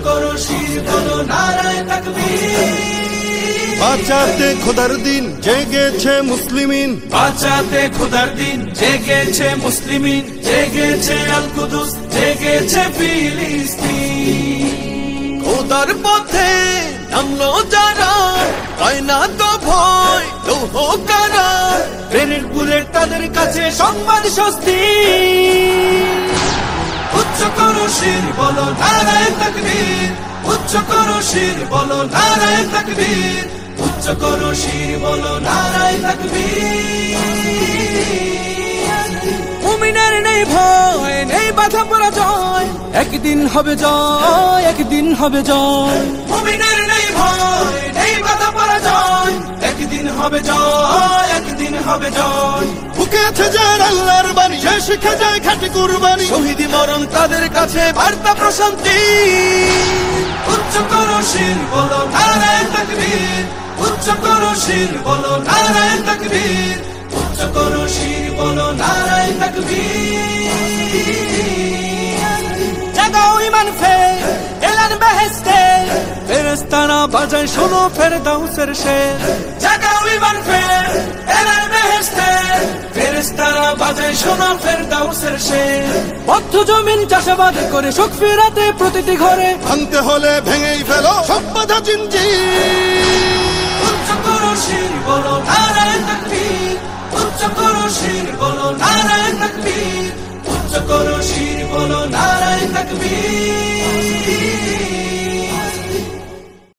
করো শির বলো নারায়ে তাকবীর। বাঁচাতে খোদার দিন জেগেছে মুসলিমিন, বাঁচাতে খোদার দিন জেগেছে মুসলিমিন, জেগেছে আল কুদুস, জেগেছে ফিলিস্তিন। খোদার পথে নামলো যারা, হয় না তো ভয় লৌহ কারা, গ্রেনেড বুলেট তাদের কাছে সংবাদ স্বস্তি। উচ্চ করো শির বলো নারায়ে তাকবীর, উচ্চ করো শির বলো নারায়ে তাকবীর, উচ্চ করো শির বলো নারায়ে তাকবীর। মুমিনের নেই ভয়, নেই বাধা পরাজয়, একদিন হবে জয়, একদিন হবে জয়। মুমিনের নেই ভয়, নেই বাধা পরাজয়, একদিন হবে জয়, একদিন হবে জয়। বুকে আছে যার আল্লাহর বাণী, সে শিখে যায় খাঁটি কুরবানি, শহীদি মরণ তাদের কাছে বার্তা প্রশান্তি। উচ্চ করো শির বলো নারায়ে তাকবীর, উচ্চ করো শির বলো নারায়ে তাকবীর, উচ্চ করো শির বলো নারায়ে তাকবীর। জাগাও ঈমান ফের এলান বেহেশতে, ফেরেশতারা বাজায় শোনো ফেরদাউসের শের। জাগাও ঈমান ফের এলান বেহেশতে, ফেরেশতারা বাজায় শোনো ফেরদাউসের শের। বদ্ধ জমিন চাষাবাদ করে সুখ ফেরাতে প্রতিটি ঘরে, ভাঙতে হলে ভেঙেই ফেলো সব বাধা জিনজির। উচ্চ করো শির বলো নারায়ে তাকবীর, উচ্চ করো শির বলো নারায়ে তাকবীর, উচ্চ করো শির বলো নারায়ে তাকবীর।